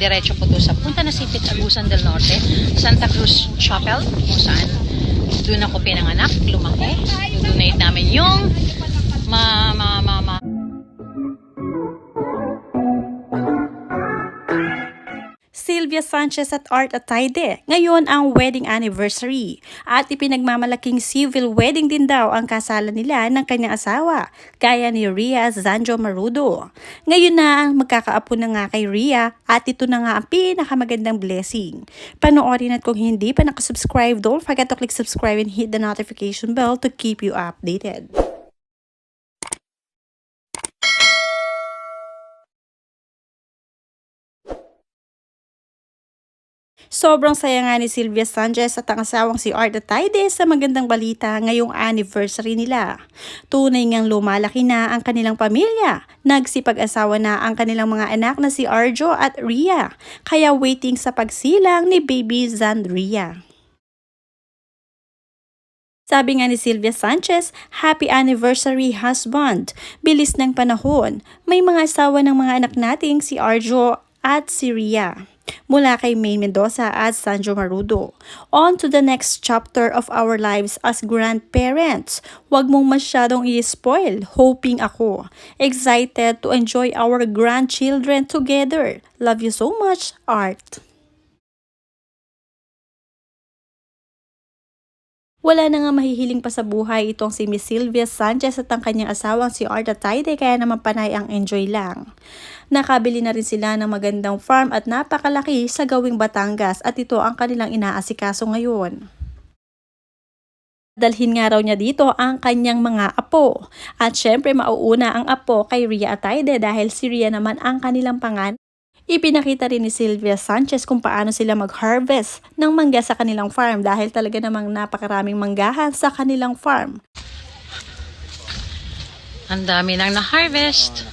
diretso po to sa Punta na City, Agusan del Norte, Santa Cruz Chapel, kung saan doon ako pinanganak, lumaki. I-donate namin yung Sylvia Sanchez at Art Atayde. Ngayon ang wedding anniversary at ipinagmamalaking civil wedding din daw ang kasalan nila ng kanyang asawa, gaya ni Rhea Zanjo Marudo. Ngayon na ang magkakaapo na nga kay Rhea at ito na nga ang pinakamagandang blessing. Panoorin at kung hindi pa nakasubscribe, don't forget to click subscribe and hit the notification bell to keep you updated. Sobrang saya nga ni Sylvia Sanchez at ang asawang si Art Atayde sa magandang balita ngayong anniversary nila. Tunay ngang lumalaki na ang kanilang pamilya. Nagsipag-asawa na ang kanilang mga anak na si Arjo at Rhea. Kaya waiting sa pagsilang ni baby Zandria. Sabi nga ni Sylvia Sanchez, happy anniversary husband. Bilis ng panahon. May mga asawa ng mga anak nating si Arjo at si Rhea. Mula kay May Mendoza at Sanjo Marudo. On to the next chapter of our lives as grandparents. Huwag mong masyadong i-spoil. Hoping ako. Excited to enjoy our grandchildren together. Love you so much, Art. Wala na nga mahihiling pa sa buhay itong si Miss Sylvia Sanchez at ang kanyang asawang si Art Atayde, kaya naman panay ang enjoy lang. Nakabili na rin sila ng magandang farm at napakalaki sa gawing Batangas at ito ang kanilang inaasikaso ngayon. Dalhin nga raw niya dito ang kanyang mga apo. At syempre mauuna ang apo kay Rhea Atayde dahil si Rhea naman ang kanilang pangan. Ipinakita rin ni Sylvia Sanchez kung paano sila mag-harvest ng mangga sa kanilang farm dahil talaga namang napakaraming manggahan sa kanilang farm. Ang dami nang na-harvest.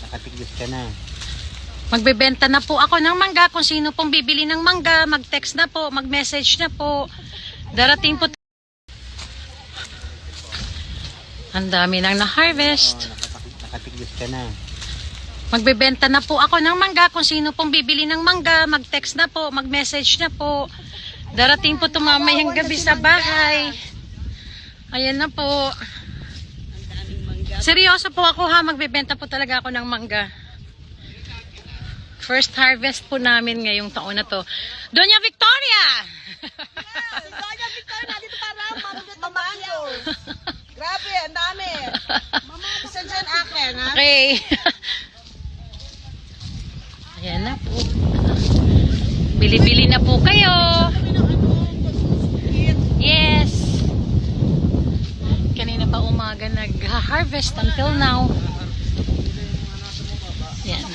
Nakatigis ka na. Magbebenta na po ako ng mangga. Kung sino pong bibili ng mangga, mag-text na po, mag-message na po. Darating po. Ang dami nang na-harvest. Nakatigis ka na. Magbebenta na po ako ng mangga. Kung sino pong bibili ng mangga, mag-text na po, mag-message na po. Darating po mamayang gabi sa bahay. Ayan na po. Seryoso po ako ha, magbebenta po talaga ako ng mangga. First harvest po namin ngayong taon na to. Doña Victoria! Yes! Doña Victoria, nandito para mamayo. Grabe, ang dami. Isa dyan akin, ha? Okay. Ayan na po. Bili-bili na po kayo. Yes. Kanina pa umaga nag-harvest until now. Yan.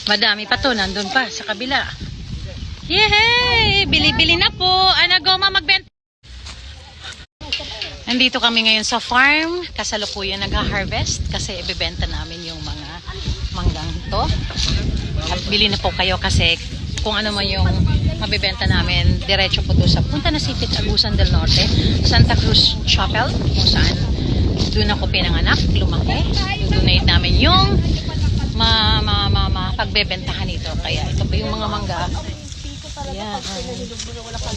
Madami pa to. Nandun pa sa kabila. Yehey! Bili-bili na po. Ana, goma magbenta. Nandito kami ngayon sa farm. Kasalukuyan nag-harvest kasi ibebenta namin yung mga manggang to. At bili na po kayo kasi kung ano man yung mabibenta namin, diretso po to sa Punta na City, Agusan del Norte, Santa Cruz Chapel, kung saan doon ako pinanganak, lumaki. I-donate namin yung pagbebentahan nito. Kaya ito po yung mga mangga. Ayan.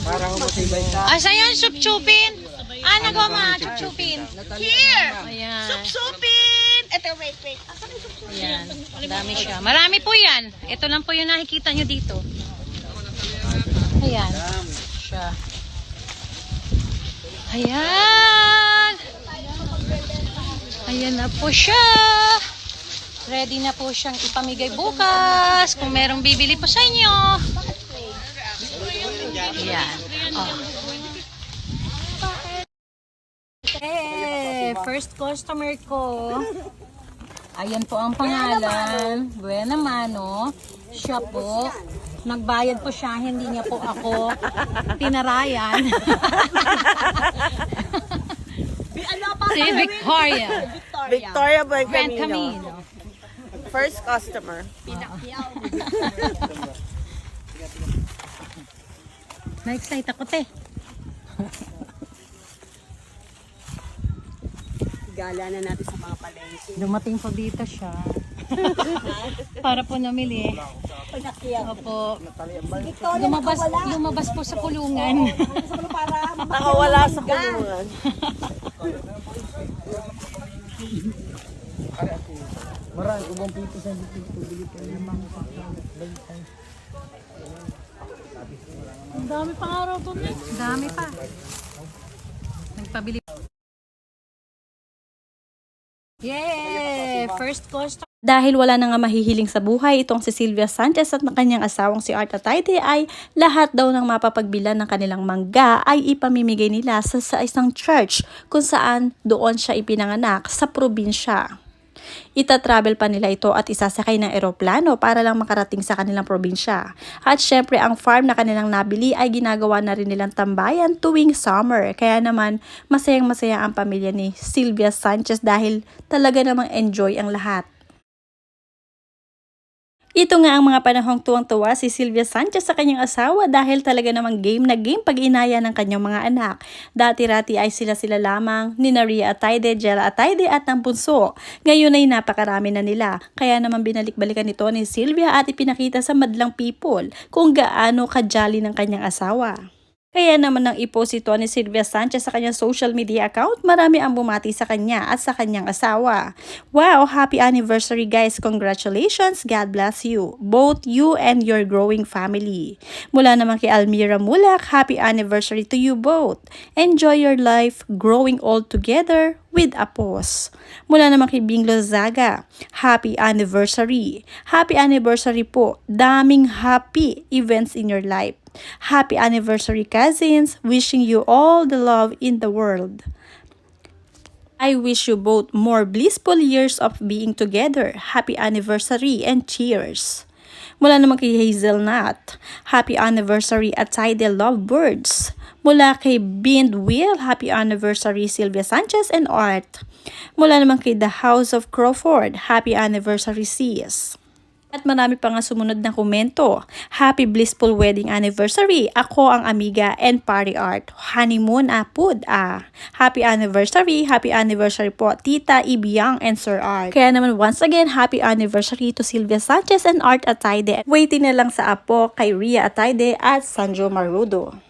Para umatibay ka. Asa yan, sup-chupin? Nagawa chup-chupin. Here! Ayan. Sup-supin! Ito, wait. Asan yung sup-supin? Ayan. Dami siya. Marami po yan. Ito lang po yung nakikita nyo dito. Ayan. Siya. Ayan. Ayan na po siya. Ready na po siyang ipamigay bukas. Kung merong bibili po sa inyo. Ayan. Oh. First customer ko. Ayan po ang pangalan. Buena Mano. Siya po. Nagbayad po siya. Hindi niya po ako tinarayan. Si Victoria. Victoria Boy Grand Camino. Camino. First customer. Na-excite ako, te. Gala na natin sa mga palengke. Dumating po dito siya. Para po namili. Opo. Lumabas po sa kulungan. Nakawala sa kulungan. Ang dami pang araw to, Nick. Dami pa. Nagpabili. Yay! First customer. Dahil wala na nga mahihiling sa buhay, itong si Sylvia Sanchez at kanyang asawang si Art Atayde ay lahat daw ng mapapagbilan ng kanilang mangga ay ipamimigay nila sa isang church kung saan doon siya ipinanganak sa probinsya. Ita-travel pa nila ito at isasakay ng eroplano para lang makarating sa kanilang probinsya. At syempre ang farm na kanilang nabili ay ginagawa na rin nilang tambayan tuwing summer. Kaya naman masayang-masaya ang pamilya ni Sylvia Sanchez dahil talaga namang enjoy ang lahat. Ito nga ang mga panahong tuwang-tuwa si Sylvia Sanchez sa kanyang asawa dahil talaga namang game na game pag-inaya ng kanyang mga anak. Dati-rati ay sila-sila lamang ni Ria Atayde, Jella Atayde at ng bunso. Ngayon ay napakarami na nila. Kaya naman binalik-balikan ito ni Sylvia at ipinakita sa madlang people kung gaano ka-jolly ng kanyang asawa. Kaya naman nang i-post ito ni Sylvia Sanchez sa kanyang social media account, marami ang bumati sa kanya at sa kanyang asawa. Wow, happy anniversary guys! Congratulations! God bless you! Both you and your growing family. Mula naman kay Almira Mulak, happy anniversary to you both! Enjoy your life growing old together with Apos. Mula naman kay Bing Lozaga, happy anniversary! Happy anniversary po! Daming happy events in your life! Happy anniversary cousins, wishing you all the love in the world. I wish you both more blissful years of being together. Happy anniversary and cheers. Mula naman kay Hazelnut, happy anniversary Atayde Lovebirds. Mula kay Bind Will, happy anniversary Sylvia Sanchez and Art. Mula naman kay The House of Crawford, happy anniversary sis. At marami pa nga sumunod na komento. Happy blissful wedding anniversary. Ako ang amiga and party art. Honeymoon apud Happy anniversary po Tita Ibiang and Sir Art. Kaya naman once again, happy anniversary to Sylvia Sanchez and Art Atayde. Waiting na lang sa apo kay Ria Atayde at Sanjo Marudo.